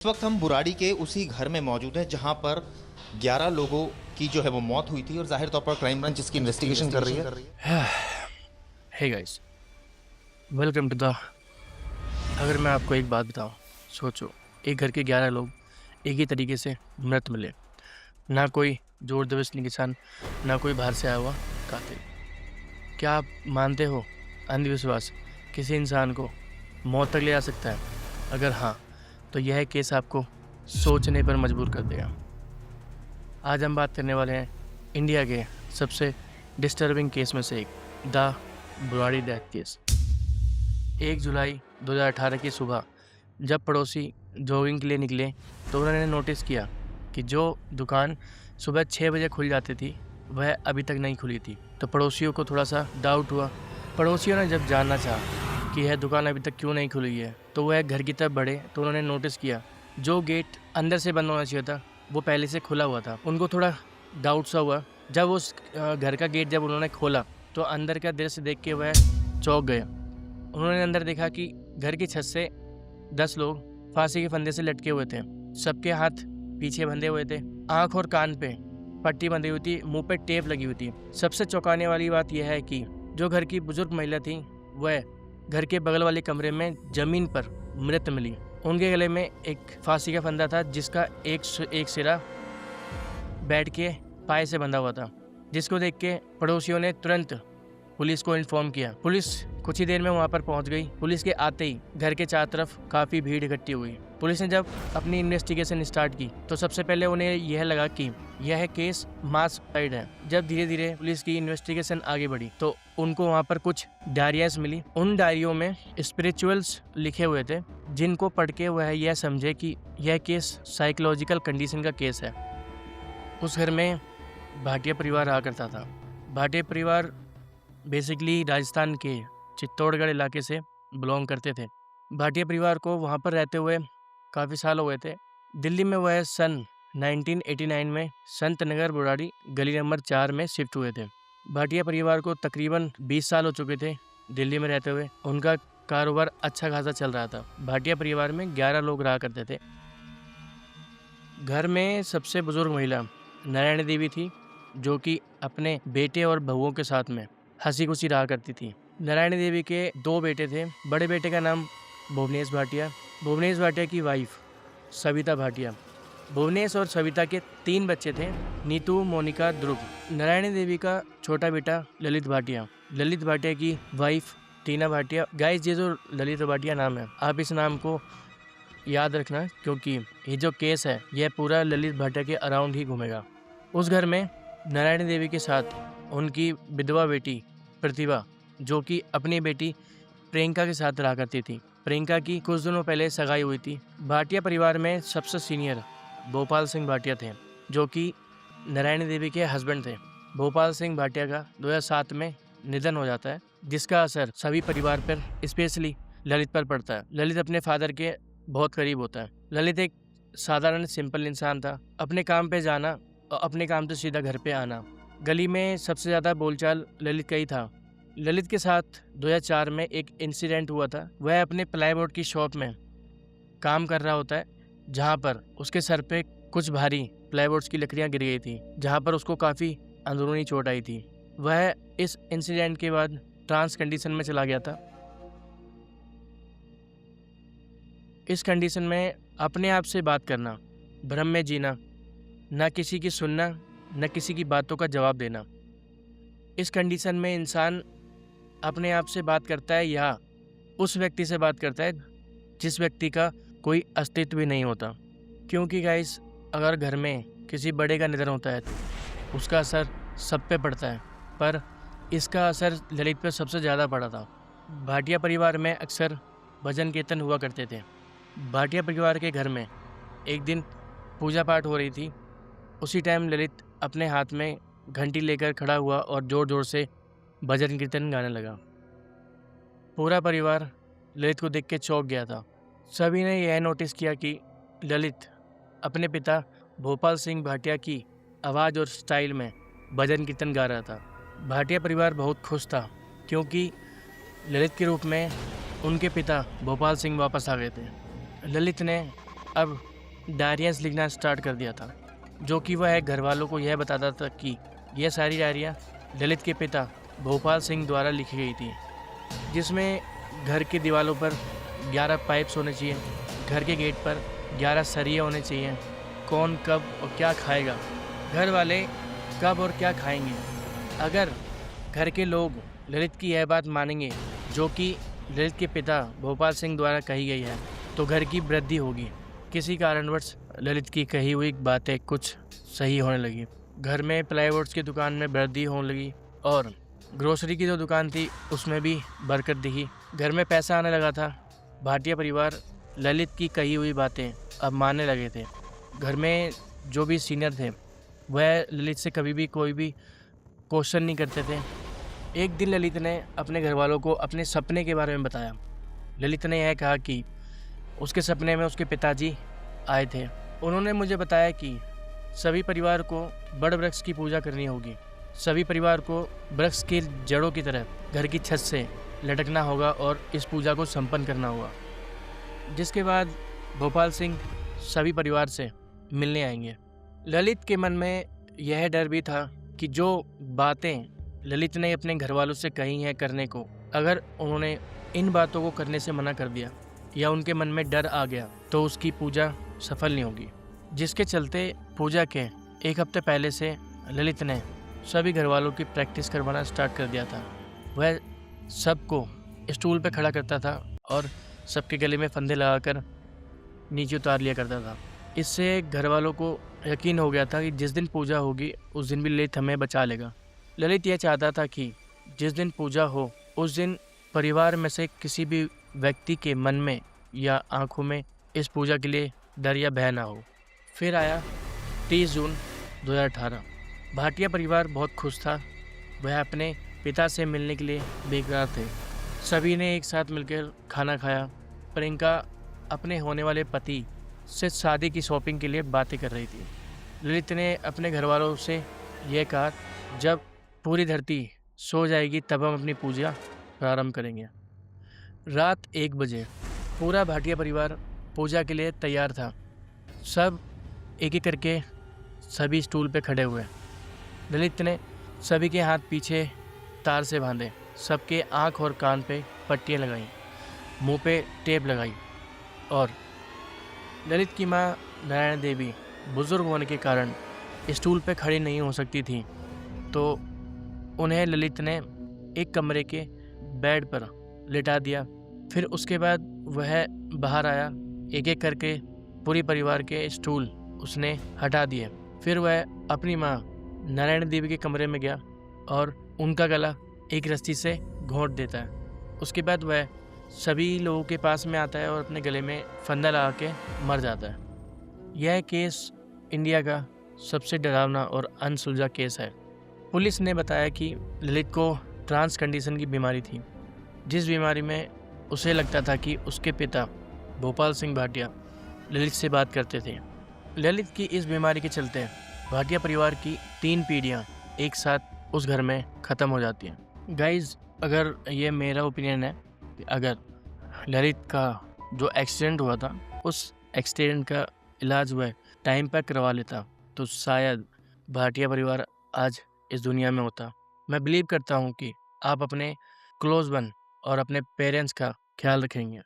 इस वक्त हम बुराड़ी के उसी घर में मौजूद हैं जहां पर 11 लोगों की जो है वो मौत हुई थी और जाहिर तौर पर क्राइम ब्रांच इसकी इन्वेस्टिगेशन कर रही है। Hey guys, welcome to the. अगर मैं आपको एक बात बताऊं, सोचो एक घर के 11 लोग एक ही तरीके से मृत मिले। ना कोई जोर जबरदस्ती किसान, ना कोई बाहर से आया हुआ कातिल। क्या आप मानते हो अंधविश्वास किसी इंसान को मौत तक ले जा सकता है? अगर हाँ, तो यह केस आपको सोचने पर मजबूर कर देगा। आज हम बात करने वाले हैं इंडिया के सबसे डिस्टर्बिंग केस में से एक, द बुराड़ी डेथ केस। 1 जुलाई 2018 की सुबह जब पड़ोसी जॉगिंग के लिए निकले तो उन्होंने नोटिस किया कि जो दुकान सुबह 6 बजे खुल जाती थी वह अभी तक नहीं खुली थी। तो पड़ोसियों को थोड़ा सा डाउट हुआ। पड़ोसियों ने जब जानना चाहा कि यह दुकान अभी तक क्यों नहीं खुली है तो वह घर की तरफ बढ़े तो उन्होंने नोटिस किया जो गेट अंदर से बंद होना चाहिए था वो पहले से खुला हुआ था। उनको थोड़ा डाउट सा हुआ। जब उस घर का गेट जब उन्होंने खोला तो अंदर का दृश्य देख के वह चौंक गया। उन्होंने अंदर देखा कि घर की छत से 10 लोग फांसी के फंदे से लटके हुए थे। सबके हाथ पीछे बंधे हुए थे, आंख और कान पे पट्टी बंधी हुई थी, मुंह पे टेप लगी हुई थी। सबसे चौंकाने वाली बात यह है कि जो घर की बुजुर्ग महिला थी वह घर के बगल वाले कमरे में जमीन पर मृत मिली। उनके गले में एक फांसी का फंदा था जिसका एक सिरा बेड के पाए से बंधा हुआ था, जिसको देख के पड़ोसियों ने तुरंत पुलिस को इन्फॉर्म किया। पुलिस कुछ ही देर में वहां पर पहुंच गई। पुलिस के आते ही घर के चारों तरफ काफ़ी भीड़ इकट्ठी हुई। पुलिस ने जब अपनी इन्वेस्टिगेशन स्टार्ट की तो सबसे पहले उन्हें यह लगा कि यह केस मास सुसाइड है। जब धीरे धीरे पुलिस की इन्वेस्टिगेशन आगे बढ़ी तो उनको वहां पर कुछ डायरियाज मिली। उन डायरियों में स्पिरिचुअल्स लिखे हुए थे जिनको पढ़ के वह यह समझे कि यह केस साइकोलॉजिकल कंडीशन का केस है। उस घर में भाटिया परिवार रहा करता था। भाटिया परिवार बेसिकली राजस्थान के चित्तौड़गढ़ इलाके से बिलोंग करते थे। भाटिया परिवार को वहाँ पर रहते हुए काफ़ी साल हो गए थे। दिल्ली में वह सन 1989 में संत नगर बुराड़ी गली नंबर 4 में शिफ्ट हुए थे। भाटिया परिवार को तकरीबन 20 साल हो चुके थे दिल्ली में रहते हुए। उनका कारोबार अच्छा खासा चल रहा था। भाटिया परिवार में 11 लोग रहा करते थे। घर में सबसे बुजुर्ग महिला नारायणी देवी थी, जो कि अपने बेटे और बहुओं के साथ में हंसी खुशी रहा करती थी। नारायणी देवी के 2 बेटे थे। बड़े बेटे का नाम भुवनेश भाटिया, भुवनेश भाटिया की वाइफ सविता भाटिया। भुवनेश और सविता के 3 बच्चे थे, नीतू, मोनिका, ध्रुव। नारायणी देवी का छोटा बेटा ललित भाटिया, ललित भाटिया की वाइफ टीना भाटिया। गाइस, ये जो ललित भाटिया नाम है, आप इस नाम को याद रखना क्योंकि ये जो केस है यह पूरा ललित भाटिया के अराउंड ही घूमेगा। उस घर में नारायणी देवी के साथ उनकी विधवा बेटी प्रतिभा, जो कि अपनी बेटी प्रियंका के साथ रहा करती थी। प्रियंका की कुछ दिनों पहले सगाई हुई थी। भाटिया परिवार में सबसे सीनियर भोपाल सिंह भाटिया थे, जो कि नारायणी देवी के हस्बैंड थे। भोपाल सिंह भाटिया का 2007 में निधन हो जाता है, जिसका असर सभी परिवार पर, स्पेशली ललित पर पड़ता है। ललित अपने फादर के बहुत करीब होता है। ललित एक साधारण सिंपल इंसान था। अपने काम पे जाना और अपने काम से सीधा घर पे आना। गली में सबसे ज़्यादा बोलचाल ललित का ही था। ललित के साथ 2004 में एक इंसिडेंट हुआ था। वह अपने प्लाईवुड की शॉप में काम कर रहा होता है, जहाँ पर उसके सर पे कुछ भारी प्लाईवुड्स की लकड़ियाँ गिर गई थी, जहाँ पर उसको काफ़ी अंदरूनी चोट आई थी। वह इस इंसिडेंट के बाद ट्रांस कंडीशन में चला गया था। इस कंडीशन में अपने आप से बात करना, भ्रम में जीना, ना किसी की सुनना, न किसी की बातों का जवाब देना। इस कंडीशन में इंसान अपने आप से बात करता है या उस व्यक्ति से बात करता है जिस व्यक्ति का कोई अस्तित्व भी नहीं होता। क्योंकि गाइस, अगर घर में किसी बड़े का निधन होता है तो उसका असर सब पे पड़ता है, पर इसका असर ललित पे सबसे ज़्यादा पड़ा था। भाटिया परिवार में अक्सर भजन कीर्तन हुआ करते थे। भाटिया परिवार के घर में एक दिन पूजा पाठ हो रही थी। उसी टाइम ललित अपने हाथ में घंटी लेकर खड़ा हुआ और ज़ोर ज़ोर से भजन कीर्तन गाने लगा। पूरा परिवार ललित को देख के चौंक गया था। सभी ने यह नोटिस किया कि ललित अपने पिता भोपाल सिंह भाटिया की आवाज़ और स्टाइल में भजन कीर्तन गा रहा था। भाटिया परिवार बहुत खुश था क्योंकि ललित के रूप में उनके पिता भोपाल सिंह वापस आ गए थे। ललित ने अब डायरियाँ लिखना स्टार्ट कर दिया था, जो कि वह घर वालों को यह बताता था कि यह सारी डायरियाँ ललित के पिता भोपाल सिंह द्वारा लिखी गई थी, जिसमें घर की दीवारों पर 11 पाइप्स होने चाहिए, घर के गेट पर 11 सरिये होने चाहिए, कौन कब और क्या खाएगा, घर वाले कब और क्या खाएंगे। अगर घर के लोग ललित की यह बात मानेंगे, जो कि ललित के पिता भोपाल सिंह द्वारा कही गई है, तो घर की वृद्धि होगी। किसी कारणवश ललित की कही हुई बातें कुछ सही होने लगी। घर में प्लाईवुड्स की दुकान में वृद्धि होने लगी और ग्रोसरी की जो दुकान थी उसमें भी बरकत दिखी। घर में पैसा आने लगा था। भाटिया परिवार ललित की कही हुई बातें अब मानने लगे थे। घर में जो भी सीनियर थे वह ललित से कभी भी कोई भी क्वेश्चन नहीं करते थे। एक दिन ललित ने अपने घर वालों को अपने सपने के बारे में बताया। ललित ने यह कहा कि उसके सपने में उसके पिताजी आए थे। उन्होंने मुझे बताया कि सभी परिवार को बड़ वृक्ष की पूजा करनी होगी। सभी परिवार को वृक्ष की जड़ों की तरह घर की छत से लटकना होगा और इस पूजा को संपन्न करना होगा। जिसके बाद भोपाल सिंह सभी परिवार से मिलने आएंगे। ललित के मन में यह डर भी था कि जो बातें ललित ने अपने घर वालों से कही हैं करने को, अगर उन्होंने इन बातों को करने से मना कर दिया या उनके मन में डर आ गया तो उसकी पूजा सफल नहीं होगी। जिसके चलते पूजा के एक हफ्ते पहले से ललित ने सभी घर वालों की प्रैक्टिस करवाना स्टार्ट कर दिया था। वह सबको स्टूल पे खड़ा करता था और सबके गले में फंदे लगाकर नीचे उतार लिया करता था। इससे घर वालों को यकीन हो गया था कि जिस दिन पूजा होगी उस दिन भी ललित हमें बचा लेगा। ललित यह चाहता था कि जिस दिन पूजा हो उस दिन परिवार में से किसी भी व्यक्ति के मन में या आंखों में इस पूजा के लिए डर या भय ना हो। फिर आया 30 जून 2018। भाटिया परिवार बहुत खुश था। वह अपने पिता से मिलने के लिए बेकरार थे। सभी ने एक साथ मिलकर खाना खाया। प्रियंका अपने होने वाले पति से शादी की शॉपिंग के लिए बातें कर रही थी। ललित ने अपने घर वालों से यह कहा, जब पूरी धरती सो जाएगी तब हम अपनी पूजा प्रारंभ करेंगे। रात 1 बजे पूरा भाटिया परिवार पूजा के लिए तैयार था। सब एक एक करके सभी स्टूल पे खड़े हुए। ललित ने सभी के हाथ पीछे तार से बांधे, सबके आँख और कान पे पट्टियाँ लगाईं, मुंह पे टेप लगाई और ललित की माँ नारायण देवी बुजुर्ग होने के कारण स्टूल पे खड़ी नहीं हो सकती थी, तो उन्हें ललित ने एक कमरे के बेड पर लिटा दिया। फिर उसके बाद वह बाहर आया। एक एक करके पूरी परिवार के स्टूल उसने हटा दिए। फिर वह अपनी माँ नारायण देवी के कमरे में गया और उनका गला एक रस्सी से घोंट देता है। उसके बाद वह सभी लोगों के पास में आता है और अपने गले में फंदा लगा के मर जाता है। यह केस इंडिया का सबसे डरावना और अनसुलझा केस है। पुलिस ने बताया कि ललित को ट्रांस कंडीशन की बीमारी थी, जिस बीमारी में उसे लगता था कि उसके पिता भोपाल सिंह भाटिया ललित से बात करते थे। ललित की इस बीमारी के चलते भाटिया परिवार की 3 पीढ़ियाँ एक साथ उस घर में ख़त्म हो जाती हैं। गाइज, अगर ये मेरा ओपिनियन है कि अगर ललित का जो एक्सीडेंट हुआ था उस एक्सीडेंट का इलाज वह टाइम पर करवा लेता तो शायद भाटिया परिवार आज इस दुनिया में होता। मैं बिलीव करता हूँ कि आप अपने क्लोज वन और अपने पेरेंट्स का ख्याल रखेंगे।